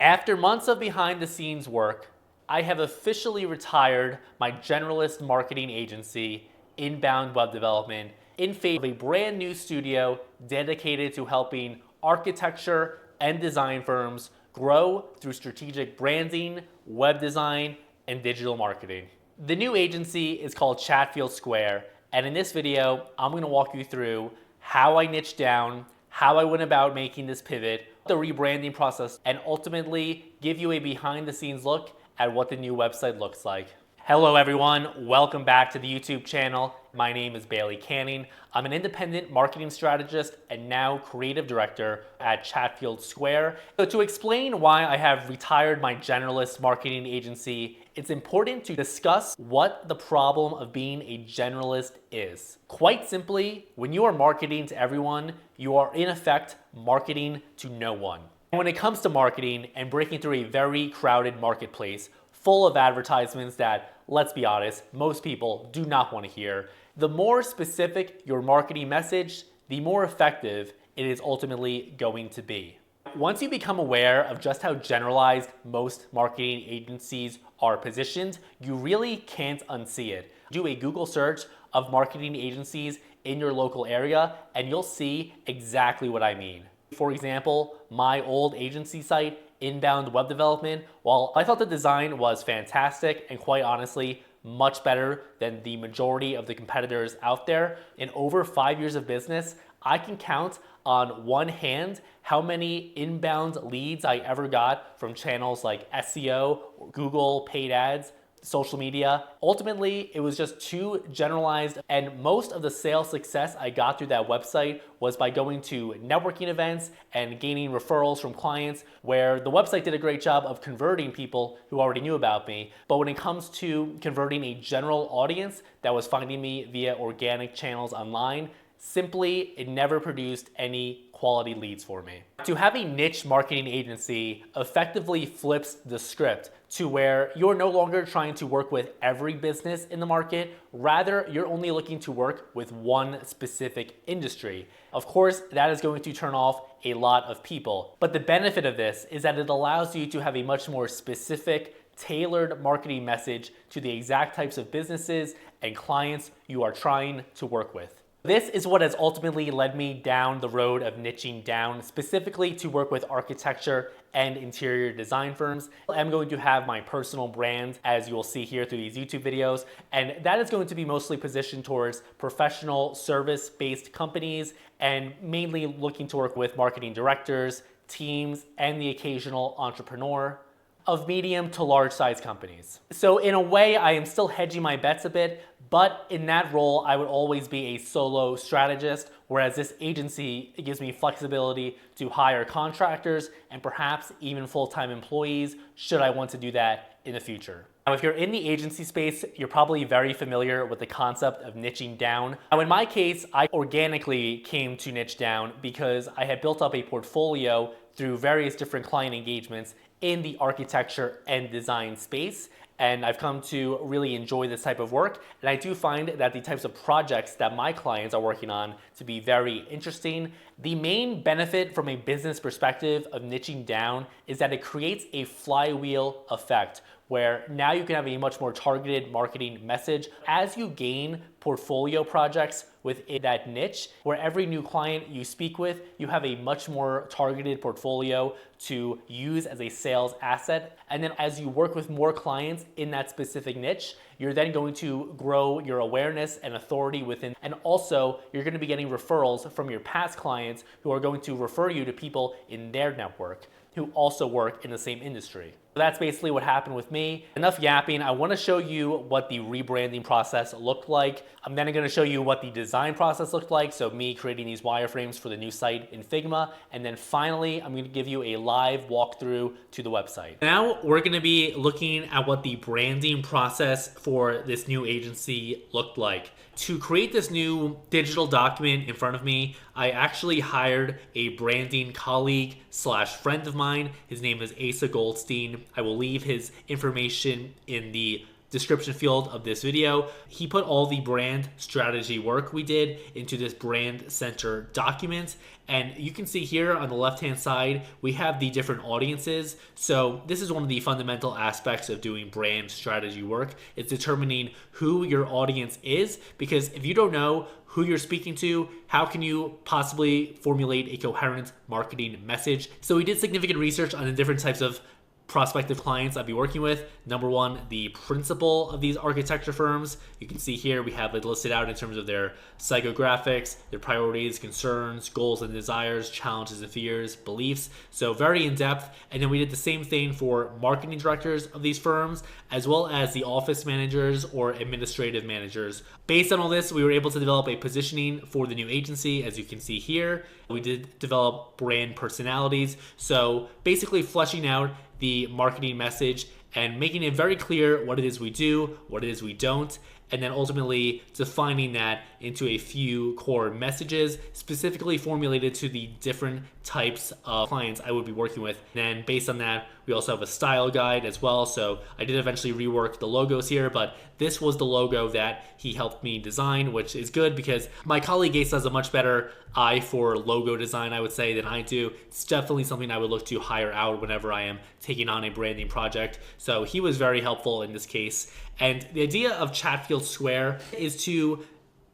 After months of behind the scenes work, I have officially retired my generalist marketing agency, Inbound Web Development, in favor of a brand new studio dedicated to helping architecture and design firms grow through strategic branding, web design, and digital marketing. The new agency is called Chatfield Square, and in this video, I'm going to walk you through how I niched down, how I went about making this pivot, the rebranding process, and ultimately give you a behind the scenes look at what the new website looks like. Hello everyone, welcome back to the YouTube channel. My name is Bailey Canning. I'm an independent marketing strategist and now creative director at Chatfield Square. So to explain why I have retired my generalist marketing agency, it's important to discuss what the problem of being a generalist is. Quite simply, when you are marketing to everyone, you are in effect marketing to no one. When it comes to marketing and breaking through a very crowded marketplace full of advertisements that, let's be honest, most people do not want to hear, the more specific your marketing message, the more effective it is ultimately going to be. Once you become aware of just how generalized most marketing agencies are positioned, you really can't unsee it. Do a Google search of marketing agencies in your local area and you'll see exactly what I mean. For example, my old agency site, Inbound Web Development, while I thought the design was fantastic and quite honestly much better than the majority of the competitors out there, in over 5 years of business, I can count on one hand how many inbound leads I ever got from channels like SEO, Google, paid ads, social media. Ultimately, it was just too generalized, and most of the sales success I got through that website was by going to networking events and gaining referrals from clients, where the website did a great job of converting people who already knew about me. But when it comes to converting a general audience that was finding me via organic channels online, simply, it never produced any quality leads for me. To have a niche marketing agency effectively flips the script to where you're no longer trying to work with every business in the market, rather you're only looking to work with one specific industry. Of course, that is going to turn off a lot of people, but the benefit of this is that it allows you to have a much more specific, tailored marketing message to the exact types of businesses and clients you are trying to work with. This is what has ultimately led me down the road of niching down, specifically to work with architecture and interior design firms. I'm going to have my personal brand, as you will see here through these YouTube videos, and that is going to be mostly positioned towards professional service-based companies and mainly looking to work with marketing directors, teams, and the occasional entrepreneur of medium to large size companies. So in a way, I am still hedging my bets a bit, but in that role, I would always be a solo strategist, whereas this agency, it gives me flexibility to hire contractors and perhaps even full-time employees should I want to do that in the future. Now, if you're in the agency space, you're probably very familiar with the concept of niching down. Now, in my case, I organically came to niche down because I had built up a portfolio through various different client engagements in the architecture and design space. And I've come to really enjoy this type of work. And I do find that the types of projects that my clients are working on to be very interesting. The main benefit from a business perspective of niching down is that it creates a flywheel effect, where now you can have a much more targeted marketing message as you gain portfolio projects within that niche, where every new client you speak with, you have a much more targeted portfolio to use as a sales asset. And then as you work with more clients in that specific niche, you're then going to grow your awareness and authority within, and also you're going to be getting referrals from your past clients who are going to refer you to people in their network who also work in the same industry. So that's basically what happened with me. Enough yapping. I want to show you what the rebranding process looked like. I'm then going to show you what the design process looked like, so me creating these wireframes for the new site in Figma, and then finally I'm going to give you a live walkthrough to the website. Now we're going to be looking at what the branding process for this new agency looked like. To create this new digital document in front of me, I actually hired a branding colleague slash friend of mine. His name is Asa Goldstein. I will leave his information in the description field of this video. He put all the brand strategy work we did into this brand center document. And you can see here on the left-hand side, we have the different audiences. So this is one of the fundamental aspects of doing brand strategy work. It's determining who your audience is, because if you don't know who you're speaking to, how can you possibly formulate a coherent marketing message? So we did significant research on the different types of prospective clients I'd be working with. Number one, the principal of these architecture firms. You can see here we have it listed out in terms of their psychographics, their priorities, concerns, goals and desires, challenges and fears, beliefs. So very in-depth. And then we did the same thing for marketing directors of these firms, as well as the office managers or administrative managers. Based on all this, we were able to develop a positioning for the new agency. As you can see here, we did develop brand personalities. So basically fleshing out the marketing message and making it very clear what it is we do, what it is we don't, and then ultimately defining that into a few core messages specifically formulated to the different types of clients I would be working with. And then based on that, we also have a style guide as well. So I did eventually rework the logos here, but this was the logo that he helped me design, which is good because my colleague Gates has a much better eye for logo design, I would say, than I do. It's definitely something I would look to hire out whenever I am taking on a branding project. So he was very helpful in this case. And the idea of Chatfield Square is to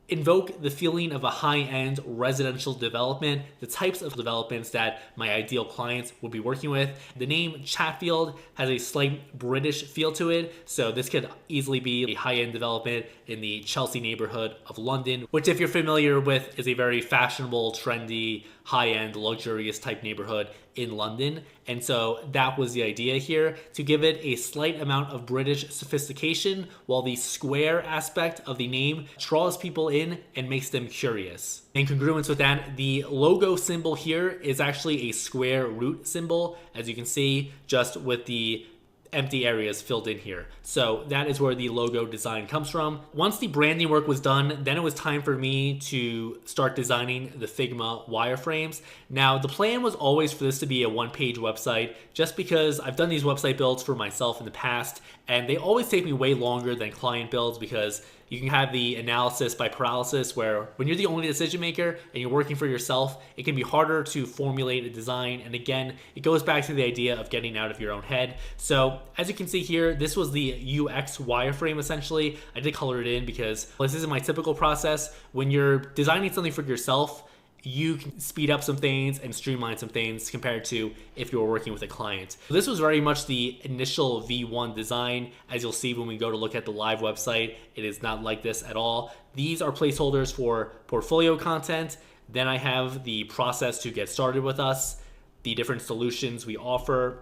invoke the feeling of a high-end residential development, the types of developments that my ideal clients would be working with. The name Chatfield has a slight British feel to it, so this could easily be a high-end development in the Chelsea neighborhood of London, which if you're familiar with is a very fashionable, trendy, high-end, luxurious type neighborhood in London. And so that was the idea here, to give it a slight amount of British sophistication while the square aspect of the name draws people in and makes them curious. In congruence with that, the logo symbol here is actually a square root symbol, as you can see, just with the empty areas filled in here. So that is where the logo design comes from. Once the branding work was done, then it was time for me to start designing the Figma wireframes. Now, the plan was always for this to be a one-page website, just because I've done these website builds for myself in the past, and they always take me way longer than client builds because you can have the analysis by paralysis, where when you're the only decision maker and you're working for yourself, it can be harder to formulate a design. And again, it goes back to the idea of getting out of your own head. So as you can see here, this was the UX wireframe essentially. I did color it in because this isn't my typical process. When you're designing something for yourself, you can speed up some things and streamline some things compared to if you were working with a client. So this was very much the initial V1 design. As you'll see when we go to look at the live website, it is not like this at all. These are placeholders for portfolio content. Then I have the process to get started with us, the different solutions we offer,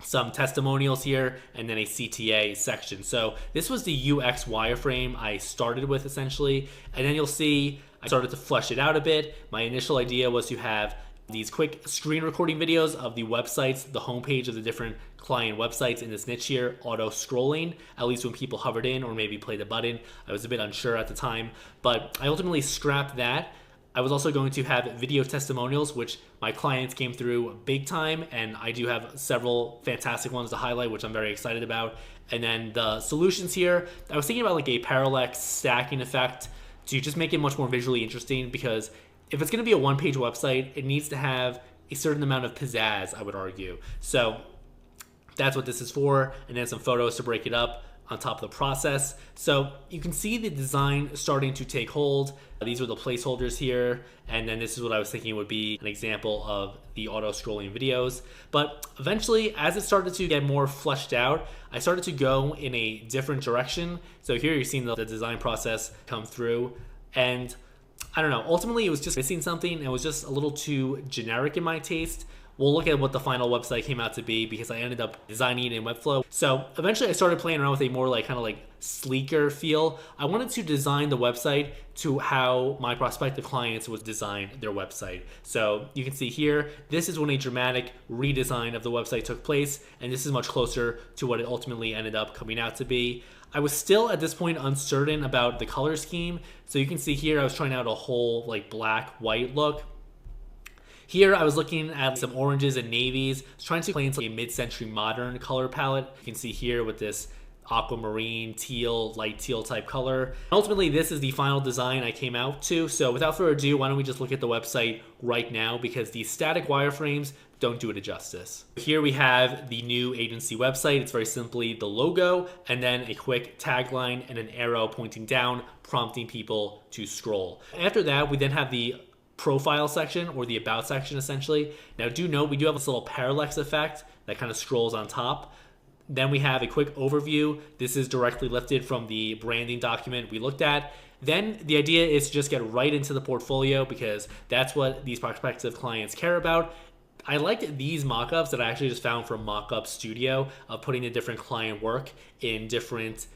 some testimonials here, and then a CTA section. So this was the UX wireframe I started with essentially. And then you'll see I started to flesh it out a bit. My initial idea was to have these quick screen recording videos of the websites, the homepage of the different client websites in this niche here, auto scrolling, at least when people hovered in or maybe played a button. I was a bit unsure at the time, but I ultimately scrapped that. I was also going to have video testimonials, which my clients came through big time, and I do have several fantastic ones to highlight, which I'm very excited about. And then the solutions here, I was thinking about like a parallax stacking effect to just make it much more visually interesting, because if it's going to be a one-page website, it needs to have a certain amount of pizzazz, I would argue. So that's what this is for, and then some photos to break it up on top of the process. So you can see the design starting to take hold. These are the placeholders here, and then this is what I was thinking would be an example of the auto scrolling videos. But eventually, as it started to get more fleshed out, I started to go in a different direction. So here you're seeing the design process come through, and I don't know, ultimately it was just missing something. It was just a little too generic in my taste. We'll look at what the final website came out to be, because I ended up designing it in Webflow. So eventually I started playing around with a more like kind of like sleeker feel. I wanted to design the website to how my prospective clients would design their website. So you can see here, this is when a dramatic redesign of the website took place, and this is much closer to what it ultimately ended up coming out to be. I was still at this point uncertain about the color scheme. So you can see here, I was trying out a whole like black, white look. Here I was looking at some oranges and navies. I was trying to play into a mid-century modern color palette. You can see here with this aquamarine, teal, light teal type color. Ultimately, this is the final design I came out to. So without further ado, why don't we just look at the website right now, because these static wireframes don't do it a justice. Here we have the new agency website. It's very simply the logo and then a quick tagline and an arrow pointing down, prompting people to scroll. After that, we then have the profile section, or the about section essentially. Now do note, we do have this little parallax effect that kind of scrolls on top. Then we have a quick overview. This is directly lifted from the branding document we looked at. Then the idea is to just get right into the portfolio, because that's what these prospective clients care about. I liked these mockups that I actually just found from Mockup Studio, of putting the different client work in different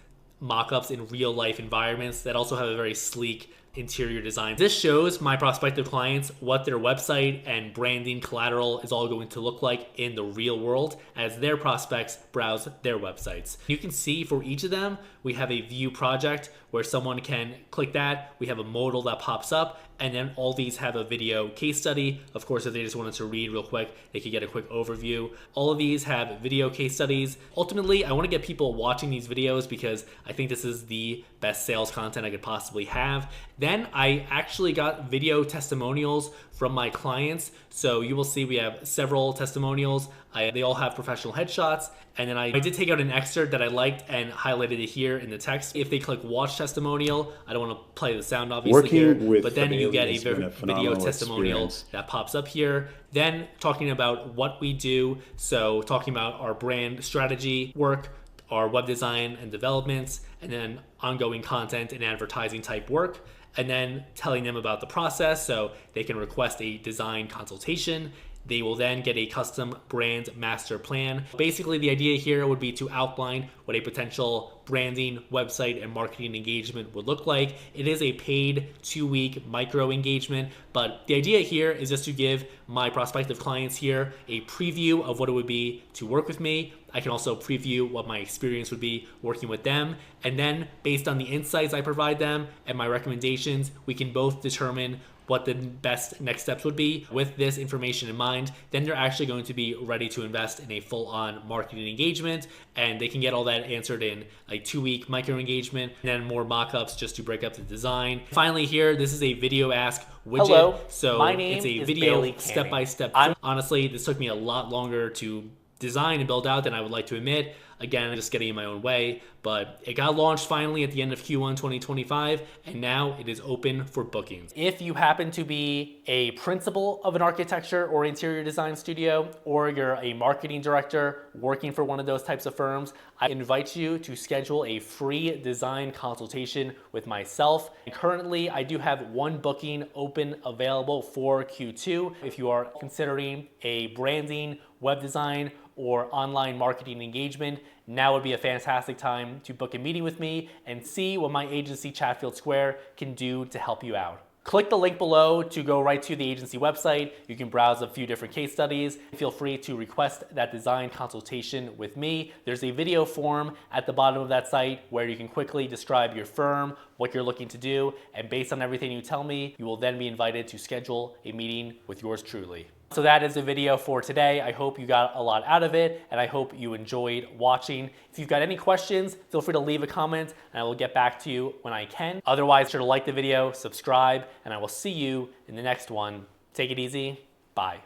mockups in real life environments that also have a very sleek interior design. This shows my prospective clients what their website and branding collateral is all going to look like in the real world as their prospects browse their websites. You can see for each of them, we have a view project where someone can click that. We have a modal that pops up, and then all these have a video case study. Of course, if they just wanted to read real quick, they could get a quick overview. All of these have video case studies. Ultimately, I want to get people watching these videos because I think this is the best sales content I could possibly have. Then I actually got video testimonials from my clients. So you will see we have several testimonials. They all have professional headshots. And then I did take out an excerpt that I liked and highlighted it here in the text. If they click watch testimonial, I don't want to play the sound obviously here, but then you get a video testimonial that pops up here. Then talking about what we do. So talking about our brand strategy work, our web design and developments, and then ongoing content and advertising type work. And then telling them about the process so they can request a design consultation. They will then get a custom brand master plan. Basically, the idea here would be to outline what a potential branding, website, and marketing engagement would look like. It is a paid 2-week micro engagement, but the idea here is just to give my prospective clients here a preview of what it would be to work with me. I can also preview what my experience would be working with them. And then based on the insights I provide them and my recommendations, we can both determine what the best next steps would be. With this information in mind, then they're actually going to be ready to invest in a full-on marketing engagement, and they can get all that answered in a 2-week micro engagement, and then more mock-ups just to break up the design. Finally here, this is a video ask widget. Hello, so my name it's a is video Bailey step-by-step. Honestly, this took me a lot longer to design and build out than I would like to admit. Again, I'm just getting in my own way, but it got launched finally at the end of Q1 2025, and now it is open for bookings. If you happen to be a principal of an architecture or interior design studio, or you're a marketing director working for one of those types of firms, I invite you to schedule a free design consultation with myself. And currently, I do have one booking open available for Q2. If you are considering a branding, web design, or online marketing engagement, now would be a fantastic time to book a meeting with me and see what my agency Chatfield Square can do to help you out. Click the link below to go right to the agency website. You can browse a few different case studies. Feel free to request that design consultation with me. There's a video form at the bottom of that site where you can quickly describe your firm, what you're looking to do, and based on everything you tell me, you will then be invited to schedule a meeting with yours truly. So that is the video for today. I hope you got a lot out of it, and I hope you enjoyed watching. If you've got any questions, feel free to leave a comment, and I will get back to you when I can. Otherwise, be sure to like the video, subscribe, and I will see you in the next one. Take it easy. Bye.